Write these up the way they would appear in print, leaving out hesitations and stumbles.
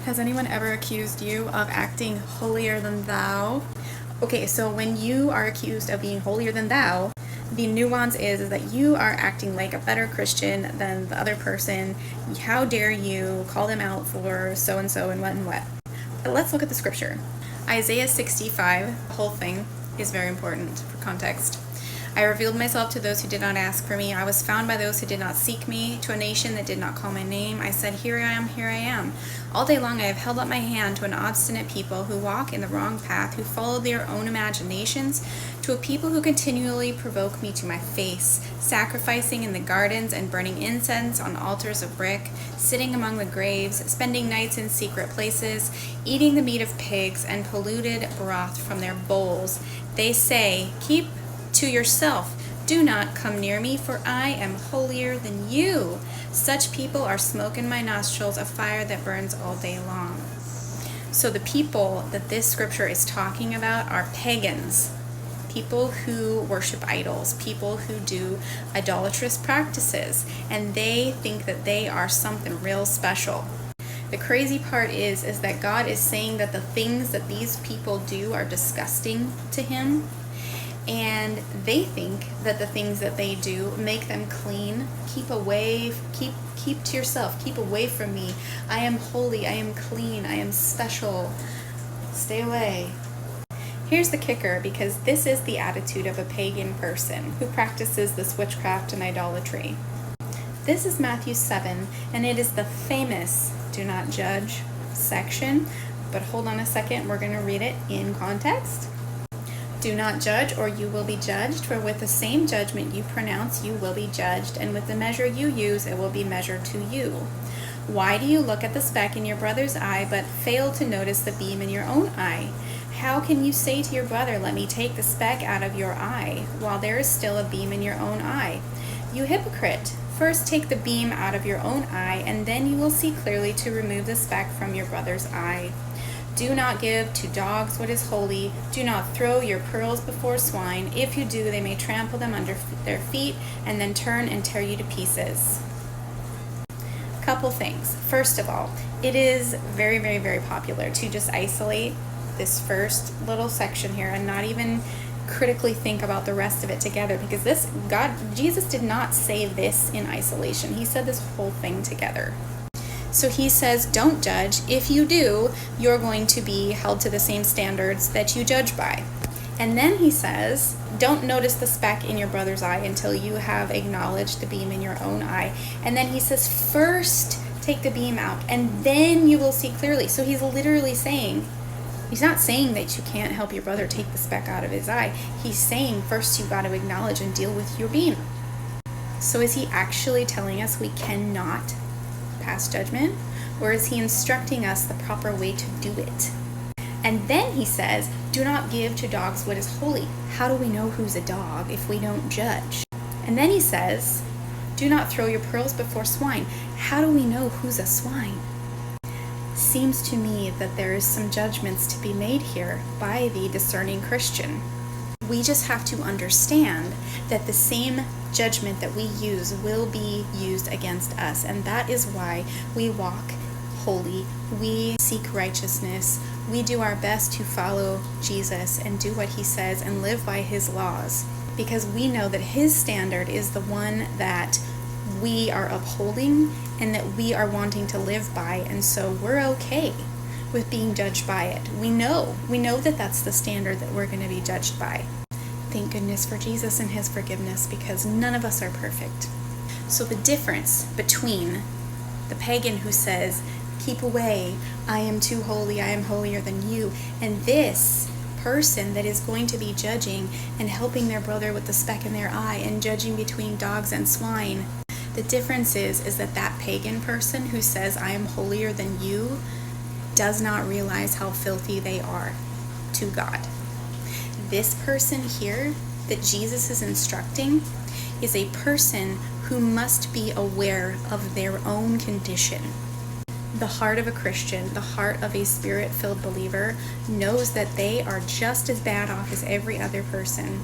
Has anyone ever accused you of acting holier than thou? Okay, so when you are accused of being holier than thou, the nuance is that you are acting like a better Christian than the other person. How dare you call them out for so-and-so and what and what. But let's look at the scripture. Isaiah 65, the whole thing is very important for context. I revealed myself to those who did not ask for me. I was found by those who did not seek me. To a nation that did not call my name, I said, here I am, here I am. All day long I have held up my hand to an obstinate people who walk in the wrong path, who follow their own imaginations, to a people who continually provoke me to my face, sacrificing in the gardens and burning incense on altars of brick, sitting among the graves, spending nights in secret places, eating the meat of pigs and polluted broth from their bowls. They say, keep to yourself, do not come near me, for I am holier than you. Such people are smoke in my nostrils, a fire that burns all day long. So the people that this scripture is talking about are pagans, people who worship idols, people who do idolatrous practices, and they think that they are something real special. The crazy part is that God is saying that the things that these people do are disgusting to him. And they think that the things that they do make them clean. Keep to yourself. Keep away from me. I am holy. I am clean. I am special. Stay away. Here's the kicker, because this is the attitude of a pagan person who practices this witchcraft and idolatry. This is Matthew 7, and it is the famous do not judge section. But hold on a second. We're going to read it in context. Do not judge, or you will be judged, for with the same judgment you pronounce, you will be judged, and with the measure you use, it will be measured to you. Why do you look at the speck in your brother's eye, but fail to notice the beam in your own eye? How can you say to your brother, let me take the speck out of your eye, while there is still a beam in your own eye? You hypocrite! First take the beam out of your own eye, and then you will see clearly to remove the speck from your brother's eye. Do not give to dogs what is holy. Do not throw your pearls before swine. If you do, they may trample them under their feet and then turn and tear you to pieces. Couple things. First of all, it is very, very, very popular to just isolate this first little section here and not even critically think about the rest of it together, because Jesus did not say this in isolation. He said this whole thing together. So he says, don't judge. If you do, you're going to be held to the same standards that you judge by. And then he says, don't notice the speck in your brother's eye until you have acknowledged the beam in your own eye. And then he says, first take the beam out, and then you will see clearly. So he's literally saying, he's not saying that you can't help your brother take the speck out of his eye. He's saying first you've got to acknowledge and deal with your beam. So is he actually telling us we cannot pass judgment, or is he instructing us the proper way to do it? And then he says, do not give to dogs what is holy. How do we know who's a dog if we don't judge? And then he says, do not throw your pearls before swine. How do we know who's a swine? Seems to me that there is some judgments to be made here by the discerning Christian. We just have to understand that the same judgment that we use will be used against us, and that is why we walk holy, we seek righteousness, we do our best to follow Jesus and do what he says and live by his laws, because we know that his standard is the one that we are upholding and that we are wanting to live by, and so we're okay with being judged by it. We know that that's the standard that we're going to be judged by. Thank goodness for Jesus and his forgiveness, because none of us are perfect. So the difference between the pagan who says, keep away, I am too holy, I am holier than you, and this person that is going to be judging and helping their brother with the speck in their eye and judging between dogs and swine, the difference is that pagan person who says, I am holier than you, does not realize how filthy they are to God. This person here that Jesus is instructing is a person who must be aware of their own condition. The heart of a Christian, the heart of a spirit-filled believer, knows that they are just as bad off as every other person,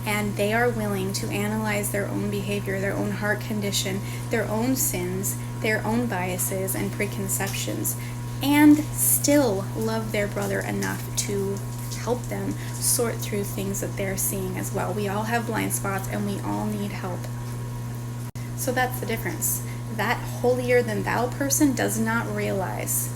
and they are willing to analyze their own behavior, their own heart condition, their own sins, their own biases and preconceptions, and still love their brother enough to help them sort through things that they're seeing as well. We all have blind spots and we all need help. So that's the difference. That holier than thou person does not realize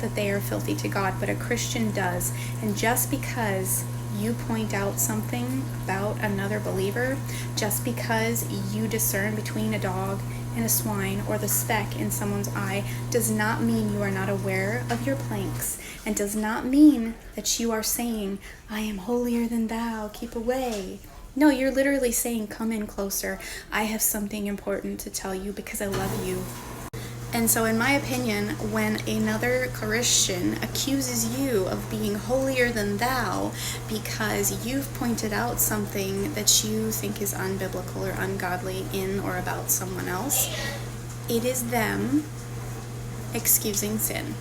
that they are filthy to God, but a Christian does. And just because you point out something about another believer, just because you discern between a dog and a swine or the speck in someone's eye, does not mean you are not aware of your planks, and does not mean that you are saying, I am holier than thou, keep away. No, you're literally saying, come in closer. I have something important to tell you because I love you. And so in my opinion, when another Christian accuses you of being holier than thou because you've pointed out something that you think is unbiblical or ungodly in or about someone else, it is them excusing sin.